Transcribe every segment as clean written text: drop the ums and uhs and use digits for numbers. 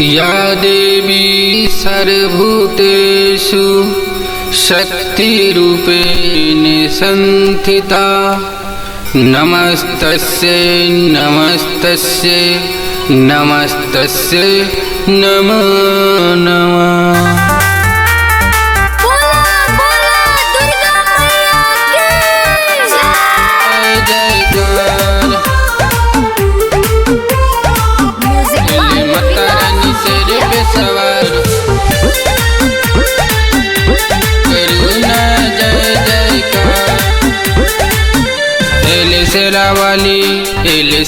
या देवी सर्वभूतेषु शक्तिरूपेण संस्थिता नमस्तस्यै नमस्तस्यै नमस्तस्यै नमो नमः।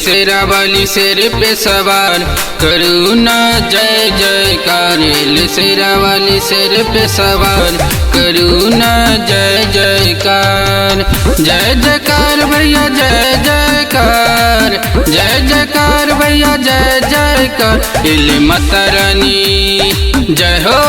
शेरा वाली शेर पे सवार करुणा जय जयकार। शेरा वाली शेर पे सवार करुणा जय जयकार। जय जयकार भैया जय जयकार। जय जयकार भैया जय जयकार। माता रानी जय हो।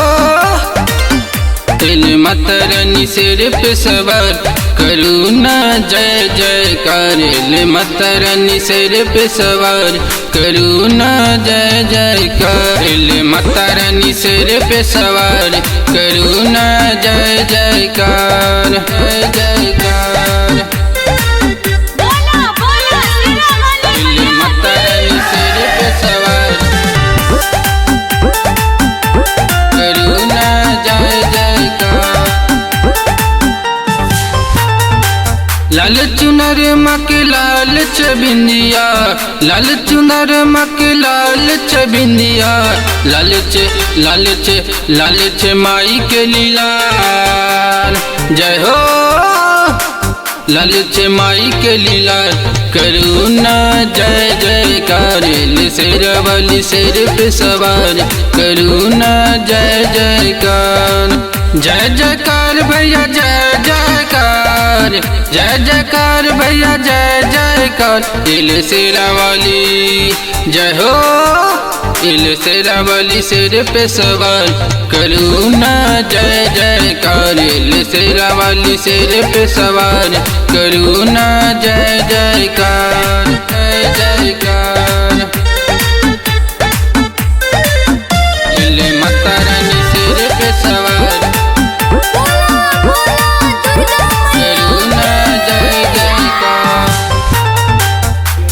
माता रानी शेर पे सवार करुणा जय जयकार। माता रानी शेर पे सवार करुणा जय जयकार। माता रानी शेर पे सवार करुणा जय जयकार। जय जयकार। माता रानी शेर पे सवार करुणा जय जयकार। लाल चुनर मके लाल बिंदिया। लाल चुनर मके लाल बिंदिया। लाल माई के लीला जय हो। लाल माई के लीला करुणा जय जयकार। शेर वाली शेर पे सवार करुणा जय जयकार। जय जयकार भैया जय जयकार। जय जयकार भैया जय जयकार। शेरा वाली जय हो। शेरा वाली शेर पे सवार करुणा जय जयकार। शेरा वाली शेर पे सवार करुणा जय जयकार। जय जयकार। माता रानी शेर पे सवार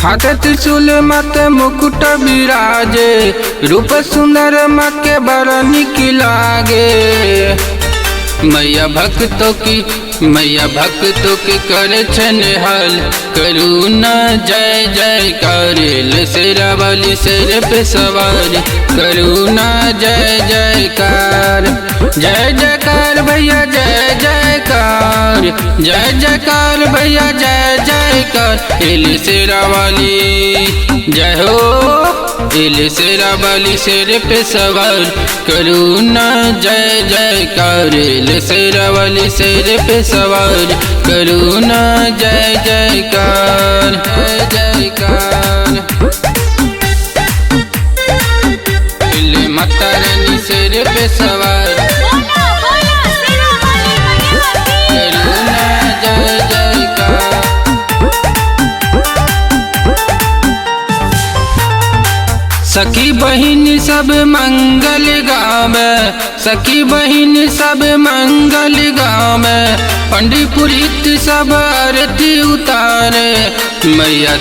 हाथ त्रिशूल माथे मुकुट विराजे। रूप सुंदर मके बड़ा निक लागे। मैया भक्तों की करे निहाल करुणा जय जयकार। शेरा वाली शेर पे सवार करुणा जय जयकार। जय जयकार भैया जय जयकार। जय जयकार भैया जय जयकार। शेरा वाली जय हो। शेरा वाली शेर पे सवार करुणा जय जयकार। शेरा वाली शेर पे सवार करुणा जय जयकार। जय जयकार। माता रानी शेर पे सवार करुणा जय जयकार। सखी बहिन सब मंगल गावे। सखी बहिन सब मंगल गावे। पंडित पुरोहित सब आरती उतारे। मैया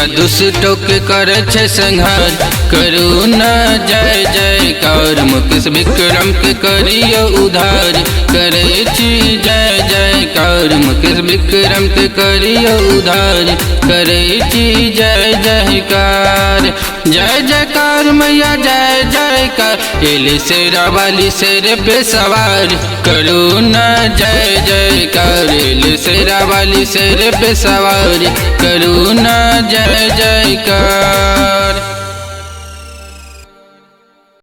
दुष्टों के करे छे संहार करुणा जय जयकार। मुकेश विक्रम के करियो उधार करे छी जय जयकार। मुकेश विक्रम के करियो उधार करे छी जय जयकार। जय जयकार मैया जय जयकार। शेरा वाली शेर पे सवार करुणा जय जयकार। शेरा वाली शेर पे सवार करुणा जय जयकार।